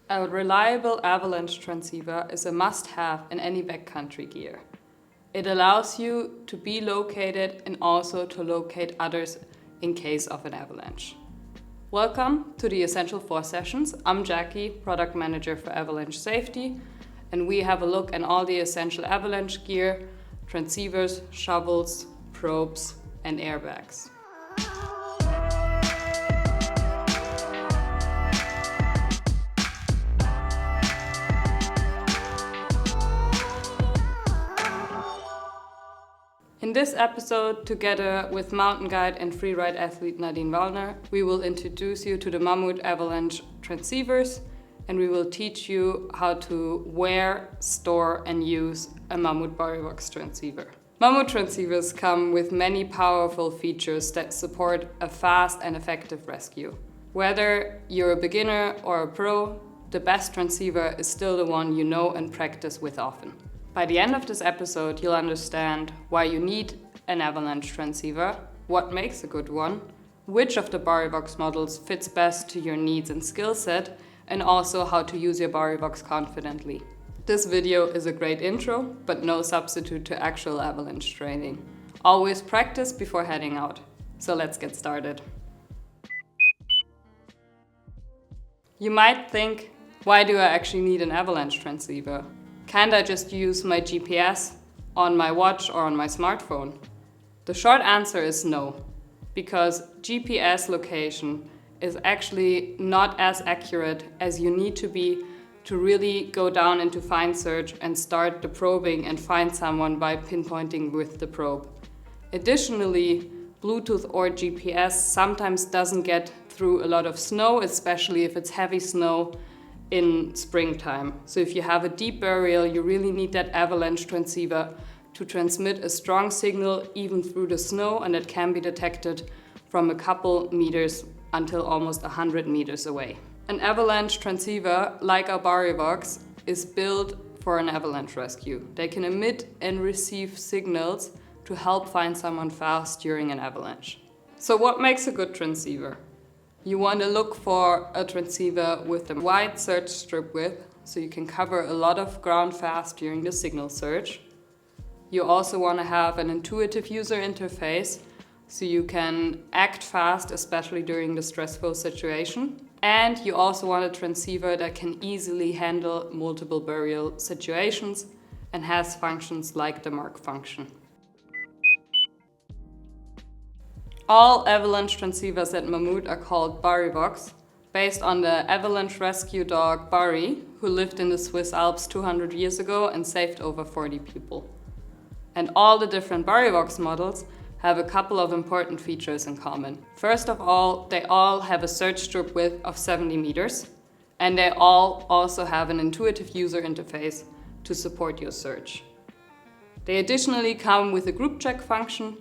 A reliable Avalanche transceiver is a must-have in any backcountry gear. It allows you to be located and also to locate others in case of an avalanche. Welcome to the Essential 4 sessions. I'm Jackie, Product Manager for Avalanche Safety, and we have a look at all the essential avalanche gear, transceivers, shovels, probes, and airbags. In this episode, together with mountain guide and freeride athlete Nadine Wallner, we will introduce you to the Mammut Avalanche Transceivers, and we will teach you how to wear, store, and use a Mammut Barryvox transceiver. Mammut transceivers come with many powerful features that support a fast and effective rescue. Whether you're a beginner or a pro, the best transceiver is still the one you know and practice with often. By the end of this episode, you'll understand why you need an Avalanche transceiver, what makes a good one, which of the Barryvox models fits best to your needs and skill set, and also how to use your Barryvox confidently. This video is a great intro, but no substitute to actual Avalanche training. Always practice before heading out. So let's get started. You might think, why do I actually need an Avalanche transceiver? Can't I just use my GPS on my watch or on my smartphone? The short answer is no, because GPS location is actually not as accurate as you need to be to really go down into find search and start the probing and find someone by pinpointing with the probe. Additionally, Bluetooth or GPS sometimes doesn't get through a lot of snow, especially if it's heavy snow in springtime. So if you have a deep burial, you really need that Avalanche transceiver to transmit a strong signal even through the snow, and it can be detected from a couple meters until almost 100 meters away. An Avalanche transceiver, like our Barryvox, is built for an avalanche rescue. They can emit and receive signals to help find someone fast during an avalanche. So what makes a good transceiver? You want to look for a transceiver with a wide search strip width, so you can cover a lot of ground fast during the signal search. You also want to have an intuitive user interface, so you can act fast, especially during the stressful situation. And you also want a transceiver that can easily handle multiple burial situations and has functions like the mark function. All Avalanche transceivers at Mammut are called Barryvox, based on the Avalanche rescue dog Barry, who lived in the Swiss Alps 200 years ago and saved over 40 people. And all the different Barryvox models have a couple of important features in common. First of all, they all have a search strip width of 70 meters, and they all also have an intuitive user interface to support your search. They additionally come with a group check function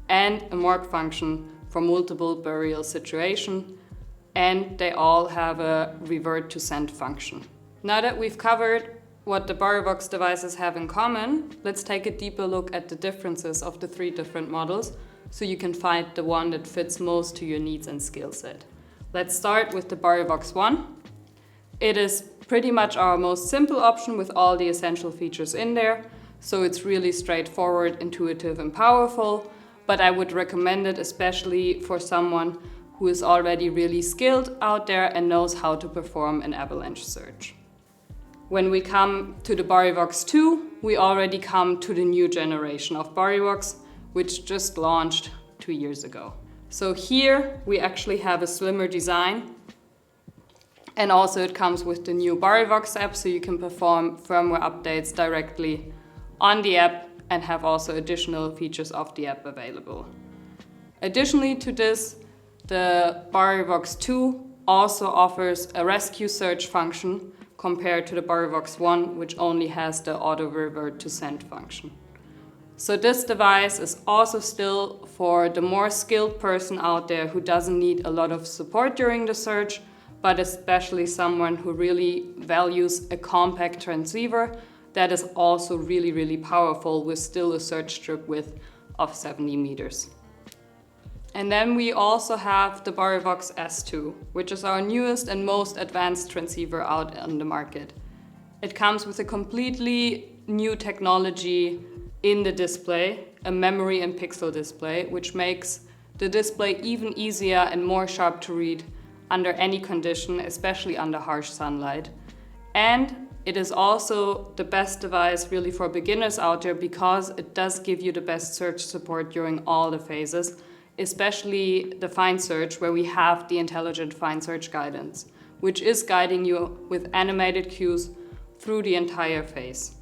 and a mark function for multiple burial situation, and they all have a revert to send function. Now that we've covered what the Barryvox devices have in common, let's take a deeper look at the differences of the three different models so you can find the one that fits most to your needs and skill set. Let's start with the Barryvox 1. It is pretty much our most simple option with all the essential features in there, so it's really straightforward, intuitive, and powerful. But I would recommend it especially for someone who is already really skilled out there and knows how to perform an avalanche search. When we come to the Barryvox 2, we already come to the new generation of Barryvox, which just launched 2 years ago. So here we actually have a slimmer design, and also it comes with the new Barryvox app, so you can perform firmware updates directly on the app and have also additional features of the app available. Additionally to this, the Barryvox 2 also offers a rescue search function compared to the Barryvox 1, which only has the auto revert to send function. So this device is also still for the more skilled person out there who doesn't need a lot of support during the search, but especially someone who really values a compact transceiver that is also really, really powerful with still a search strip width of 70 meters. And then we also have the Barryvox S2, which is our newest and most advanced transceiver out on the market. It comes with a completely new technology in the display, a memory and pixel display, which makes the display even easier and more sharp to read under any condition, especially under harsh sunlight. And it is also the best device really for beginners out there because it does give you the best search support during all the phases, especially the fine search, where we have the intelligent fine search guidance, which is guiding you with animated cues through the entire phase.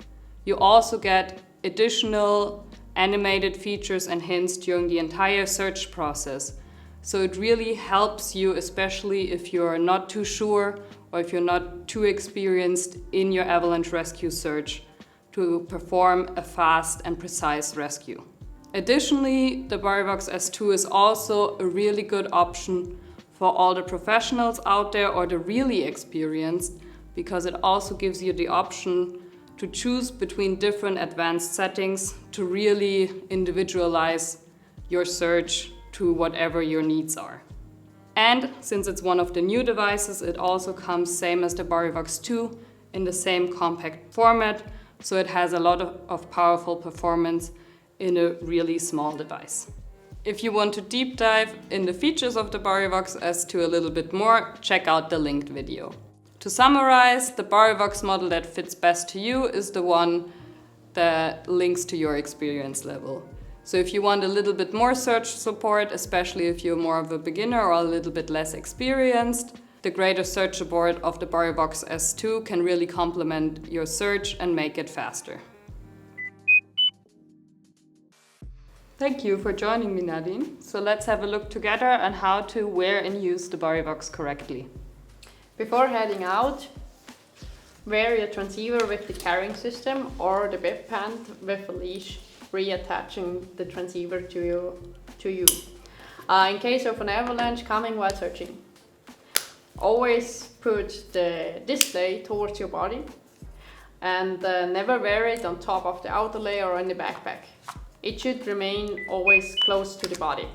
You also get additional animated features and hints during the entire search process. So it really helps you, especially if you're not too sure or if you're not too experienced in your avalanche rescue search, to perform a fast and precise rescue. Additionally, the Barryvox S2 is also a really good option for all the professionals out there or the really experienced, because it also gives you the option to choose between different advanced settings to really individualize your search to whatever your needs are. And since it's one of the new devices, it also comes same as the Barryvox 2 in the same compact format, so it has a lot of powerful performance in a really small device. If you want to deep dive in the features of the Barryvox S2 a little bit more, check out the linked video. To summarize, the Barryvox model that fits best to you is the one that links to your experience level. So if you want a little bit more search support, especially if you're more of a beginner or a little bit less experienced, the greater search support of the Barryvox S2 can really complement your search and make it faster. Thank you for joining me, Nadine. So let's have a look together on how to wear and use the Barryvox correctly. Before heading out, wear your transceiver with the carrying system or the bib band with a leash, reattaching the transceiver to you. In case of an avalanche coming while searching, always put the display towards your body and never wear it on top of the outer layer or in the backpack. It should remain always close to the body.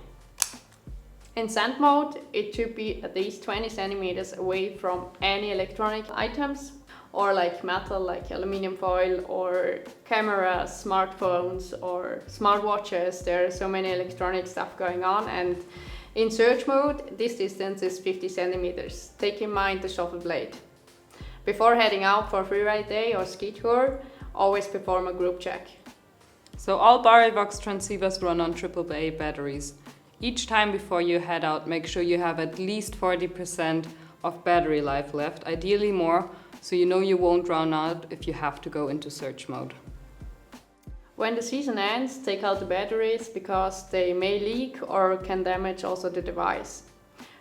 In sand mode, it should be at least 20 centimeters away from any electronic items or like metal, like aluminum foil or cameras, smartphones or smartwatches. There are so many electronic stuff going on, and in search mode, this distance is 50 centimeters. Take in mind the shovel blade. Before heading out for a freeride day or ski tour, always perform a group check. So all Barryvox transceivers run on AAA batteries. Each time before you head out, make sure you have at least 40% of battery life left, ideally more, so you know you won't run out if you have to go into search mode. When the season ends, take out the batteries because they may leak or can damage also the device.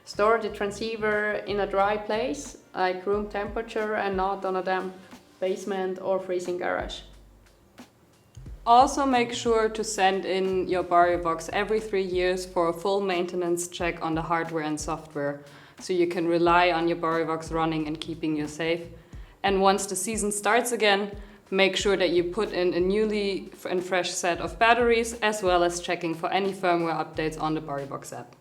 Store the transceiver in a dry place, like room temperature, and not on a damp basement or freezing garage. Also make sure to send in your Barryvox every 3 years for a full maintenance check on the hardware and software, so you can rely on your Barryvox running and keeping you safe. And once the season starts again, make sure that you put in a newly and fresh set of batteries, as well as checking for any firmware updates on the Barryvox app.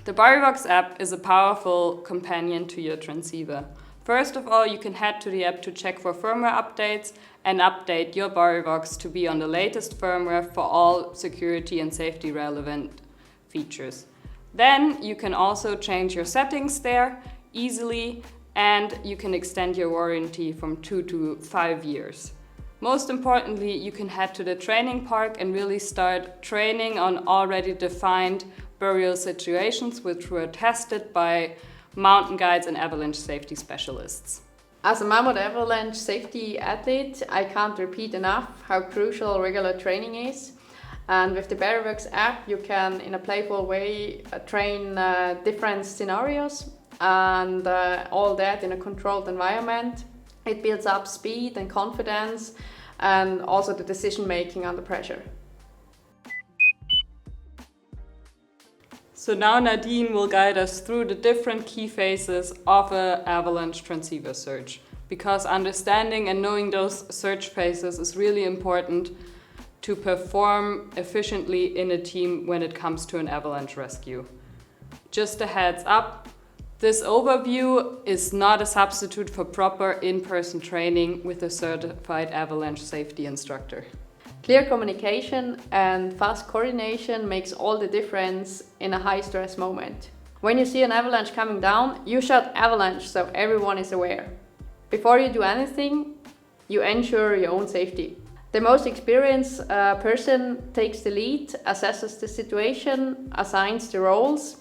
The Barryvox app is a powerful companion to your transceiver. First of all, you can head to the app to check for firmware updates and update your Barryvox to be on the latest firmware for all security and safety relevant features. Then you can also change your settings there easily, and you can extend your warranty from 2 to 5 years. Most importantly, you can head to the training park and really start training on already defined burial situations which were tested by mountain guides and avalanche safety specialists. As a Mammut avalanche safety athlete, I can't repeat enough how crucial regular training is. And with the Barryvox app, you can, in a playful way, train different scenarios and all that in a controlled environment. It builds up speed and confidence and also the decision making under pressure. So now Nadine will guide us through the different key phases of an avalanche transceiver search, because understanding and knowing those search phases is really important to perform efficiently in a team when it comes to an avalanche rescue. Just a heads up, this overview is not a substitute for proper in-person training with a certified avalanche safety instructor. Clear communication and fast coordination makes all the difference in a high-stress moment. When you see an avalanche coming down, you shout avalanche so everyone is aware. Before you do anything, you ensure your own safety. The most experienced person takes the lead, assesses the situation, assigns the roles.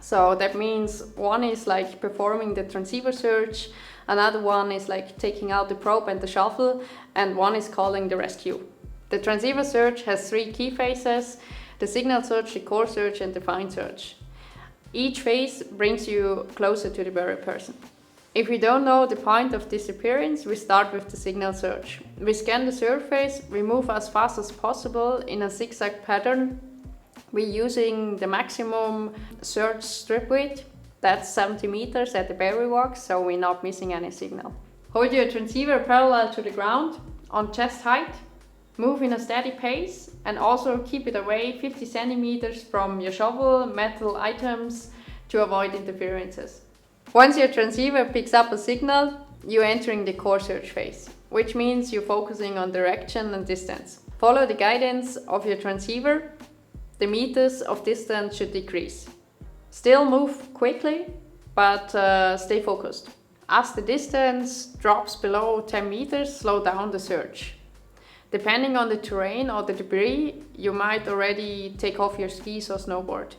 So that means one is like performing the transceiver search, another one is like taking out the probe and the shovel, and one is calling the rescue. The transceiver search has 3 key phases: the signal search, the core search, and the find search. Each phase brings you closer to the buried person. If we don't know the point of disappearance, we start with the signal search. We scan the surface, we move as fast as possible in a zigzag pattern. We're using the maximum search strip width, that's 70 meters at the Barryvox, so we're not missing any signal. Hold your transceiver parallel to the ground, on chest height, move in a steady pace, and also keep it away 50 centimeters from your shovel, metal items to avoid interferences. Once your transceiver picks up a signal, you're entering the core search phase, which means you're focusing on direction and distance. Follow the guidance of your transceiver. The meters of distance should decrease. Still move quickly, but stay focused. As the distance drops below 10 meters, slow down the search. Depending on the terrain or the debris, you might already take off your skis or snowboard.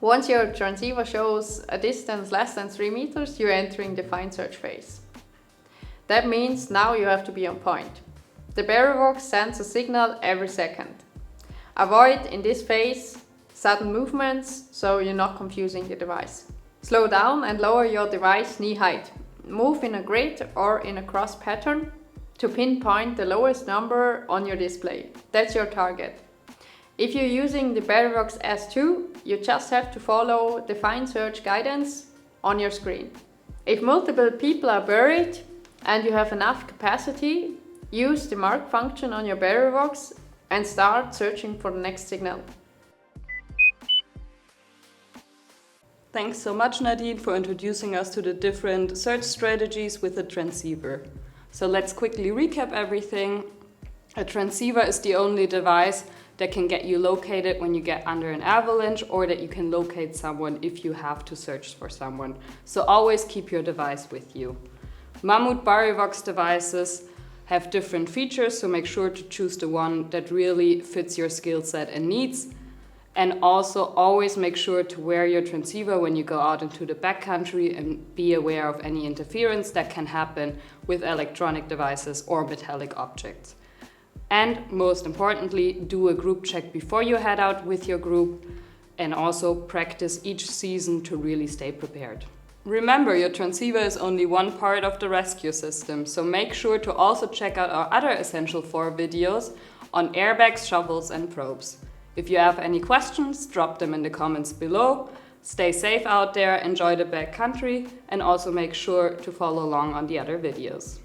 Once your transceiver shows a distance less than 3 meters, you're entering the find search phase. That means now you have to be on point. The Barryvox sends a signal every second. Avoid, in this phase, sudden movements so you're not confusing the device. Slow down and lower your device knee height. Move in a grid or in a cross pattern to pinpoint the lowest number on your display. That's your target. If you're using the Barryvox S2, you just have to follow the find search guidance on your screen. If multiple people are buried and you have enough capacity, use the mark function on your Barryvox and start searching for the next signal. Thanks so much, Nadine, for introducing us to the different search strategies with the transceiver. So let's quickly recap everything. A transceiver is the only device that can get you located when you get under an avalanche, or that you can locate someone if you have to search for someone. So always keep your device with you. Mammut Barryvox devices have different features, so make sure to choose the one that really fits your skill set and needs. And also always make sure to wear your transceiver when you go out into the backcountry, and be aware of any interference that can happen with electronic devices or metallic objects. And most importantly, do a group check before you head out with your group, and also practice each season to really stay prepared. Remember, your transceiver is only one part of the rescue system, so make sure to also check out our other Essential 4 videos on airbags, shovels and probes. If you have any questions, drop them in the comments below. Stay safe out there, enjoy the backcountry, and also make sure to follow along on the other videos.